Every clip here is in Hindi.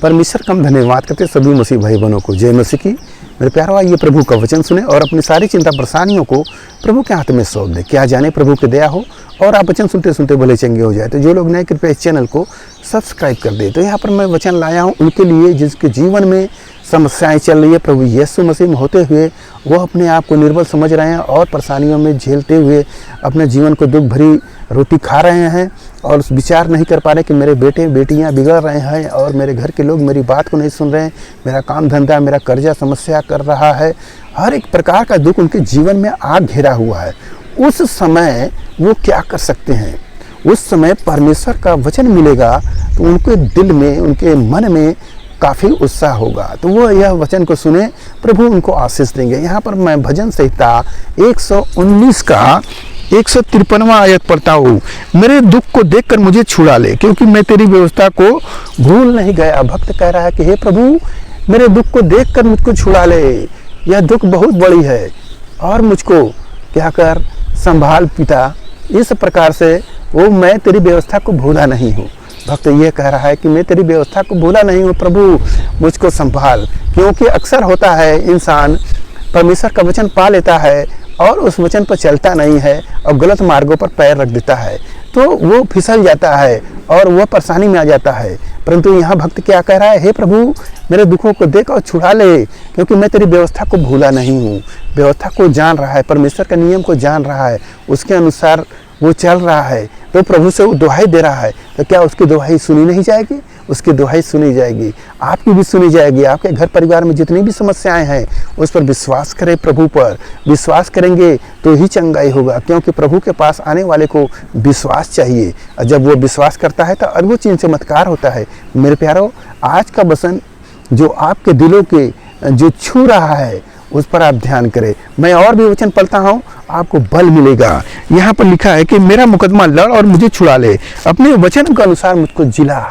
परमेश्वर का हम धन्यवाद करते सभी मसीह भाई बहनों को। जय मसीह की। मेरे प्यारो, आइए प्रभु का वचन सुने और अपनी सारी चिंता परेशानियों को प्रभु के हाथ में सौंप दे। क्या जाने प्रभु की दया हो और आप वचन सुनते सुनते भले चंगे हो जाए। तो जो लोग नए, कृपया इस चैनल को सब्सक्राइब कर दे। तो यहाँ पर मैं वचन लाया हूँ उनके लिए जिसके जीवन में समस्याएं चल रही है। प्रभु यीशु मसीह में होते हुए वो अपने आप को निर्बल समझ रहे हैं और परेशानियों में झेलते हुए अपने जीवन को दुख भरी रोटी खा रहे हैं और विचार नहीं कर पा रहे कि मेरे बेटे बेटियां बिगड़ रहे हैं और मेरे घर के लोग मेरी बात को नहीं सुन रहे हैं, मेरा काम धंधा, मेरा कर्जा समस्या कर रहा है। हर एक प्रकार का दुख उनके जीवन में आग घेरा हुआ है। उस समय वो क्या कर सकते हैं? उस समय परमेश्वर का वचन मिलेगा तो उनके दिल में, उनके मन में काफ़ी उत्साह होगा। तो वो यह वचन को सुने, प्रभु उनको आशीष देंगे। यहाँ पर मैं भजन संहिता 119 का 153वां आयत पढ़ता हूँ। मेरे दुख को देखकर मुझे छुड़ा ले, क्योंकि मैं तेरी व्यवस्था को भूल नहीं गया। भक्त कह रहा है कि हे प्रभु, मेरे दुख को देखकर मुझको छुड़ा ले। यह दुख बहुत बड़ी है और मुझको क्या कर संभाल पिता। इस प्रकार से वो मैं तेरी व्यवस्था को भूला नहीं हूँ। भक्त ये कह रहा है कि मैं तेरी व्यवस्था को भूला नहीं हूँ, प्रभु मुझको संभाल। क्योंकि अक्सर होता है इंसान परमेश्वर का वचन पा लेता है और उस वचन पर चलता नहीं है और गलत मार्गों पर पैर रख देता है, तो वो फिसल जाता है और वह परेशानी में आ जाता है। परंतु यहाँ भक्त क्या कह रहा है? हे प्रभु, मेरे दुखों को देख और छुड़ा ले, क्योंकि मैं तेरी व्यवस्था को भूला नहीं हूँ। व्यवस्था को जान रहा है, परमेश्वर के नियम को जान रहा है, उसके अनुसार वो चल रहा है। तो प्रभु से वो दुहाई दे रहा है, तो क्या उसकी दुहाई सुनी नहीं जाएगी? उसकी दुहाई सुनी जाएगी, आपकी भी सुनी जाएगी। आपके घर परिवार में जितनी भी समस्याएं हैं उस पर विश्वास करें। प्रभु पर विश्वास करेंगे तो ही चंगाई होगा, क्योंकि प्रभु के पास आने वाले को विश्वास चाहिए। और जब वो विश्वास करता है तो अद्भुत चीज चमत्कार होता है। मेरे प्यारो, आज का वचन जो आपके दिलों के जो छू रहा है उस पर आप ध्यान करें। मैं और भी वचन पढ़ता हूँ, आपको बल मिलेगा। यहाँ पर लिखा है कि मेरा मुकदमा लड़ और मुझे छुड़ा ले, अपने वचन के अनुसार मुझको जिला।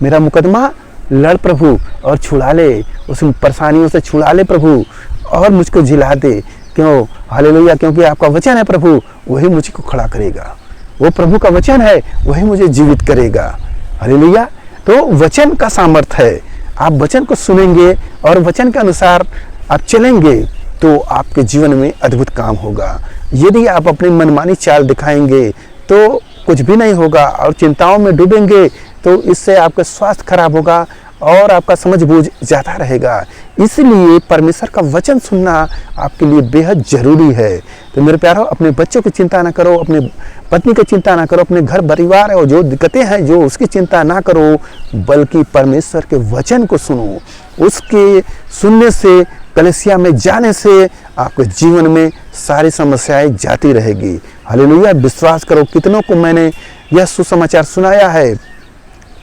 मेरा मुकदमा लड़ प्रभु और छुड़ा ले, उस परेशानियों से छुड़ा ले प्रभु और मुझको जिला दे। क्यों? हालेलुया। क्योंकि आपका वचन है प्रभु, वही मुझको खड़ा करेगा। वो प्रभु का वचन है, वही मुझे जीवित करेगा। हालेलुया। तो वचन का सामर्थ्य है। आप वचन को सुनेंगे और वचन के अनुसार आप चलेंगे तो आपके जीवन में अद्भुत काम होगा। यदि आप अपनी मनमानी चाल दिखाएंगे तो कुछ भी नहीं होगा और चिंताओं में डूबेंगे तो इससे आपका स्वास्थ्य खराब होगा और आपका समझ बूझ ज़्यादा रहेगा। इसलिए परमेश्वर का वचन सुनना आपके लिए बेहद ज़रूरी है। तो मेरे प्यारो, अपने बच्चों की चिंता ना करो, अपने पत्नी की चिंता ना करो, अपने घर परिवार और जो दिक्कतें हैं जो उसकी चिंता ना करो, बल्कि परमेश्वर के वचन को सुनो। उसके सुनने से, कलीसिया में जाने से आपके जीवन में सारी समस्याएं जाती रहेगी। हालेलुया। विश्वास करो, कितनों को मैंने यह सुसमाचार सुनाया है।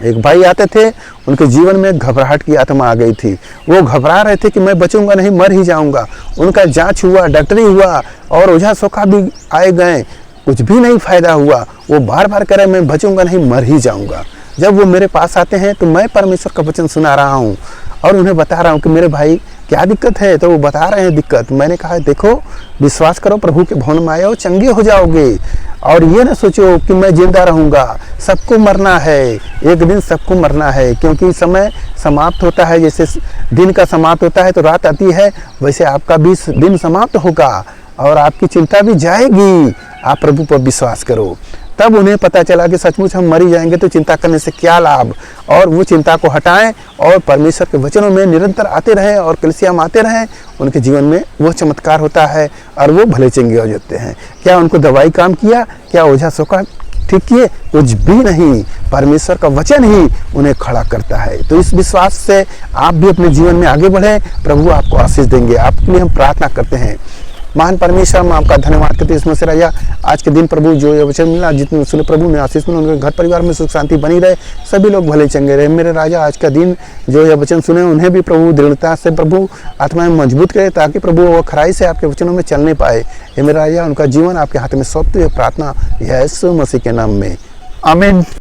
एक भाई आते थे, उनके जीवन में घबराहट की आत्मा आ गई थी। वो घबरा रहे थे कि मैं बचूंगा नहीं, मर ही जाऊंगा। उनका जांच हुआ, डॉक्टरी हुआ और ओझा सोखा भी आए गए, कुछ भी नहीं फायदा हुआ। वो बार बार कह रहे मैं बचूंगा नहीं, मर ही जाऊंगा। जब वो मेरे पास आते हैं तो मैं परमेश्वर का वचन सुना रहा हूँ और उन्हें बता रहा हूँ कि मेरे भाई क्या दिक्कत है। तो वो बता रहे हैं दिक्कत। मैंने कहा देखो, विश्वास करो, प्रभु के भवन में आओ, चंगे हो जाओगे। और ये ना सोचो कि मैं जिंदा रहूंगा। सबको मरना है, एक दिन सबको मरना है, क्योंकि समय समाप्त होता है। जैसे दिन का समाप्त होता है तो रात आती है, वैसे आपका भी दिन समाप्त होगा और आपकी चिंता भी जाएगी। आप प्रभु पर विश्वास करो। तब उन्हें पता चला कि सचमुच हम मर ही जाएंगे तो चिंता करने से क्या लाभ। और वो चिंता को हटाएं और परमेश्वर के वचनों में निरंतर आते रहें और कलीसिया में आते रहें। उनके जीवन में वो चमत्कार होता है और वो भले चंगे हो जाते हैं। क्या उनको दवाई काम किया? क्या ओझा सोखा ठीक किए? कुछ भी नहीं। परमेश्वर का वचन ही उन्हें खड़ा करता है। तो इस विश्वास से आप भी अपने जीवन में आगे बढ़ें। प्रभु आपको आशीष देंगे। आपके लिए हम प्रार्थना करते हैं। महान परमेश्वर, हम आपका धन्यवाद करते हैं इसमें से राजा, आज के दिन प्रभु जो ये वचन मिला, जितने सुने प्रभु ने आशीष मिला, उनके घर परिवार में सुख शांति बनी रहे, सभी लोग भले चंगे रहे। मेरे राजा, आज का दिन जो ये वचन सुने उन्हें भी प्रभु दृढ़ता से प्रभु आत्मा में मजबूत करे, ताकि प्रभु वो खराई से आपके वचनों में चलने पाए। ये मेरा राजा, उनका जीवन आपके हाथ में सौंपते हुए प्रार्थना यीशु मसीह के नाम में, आमीन।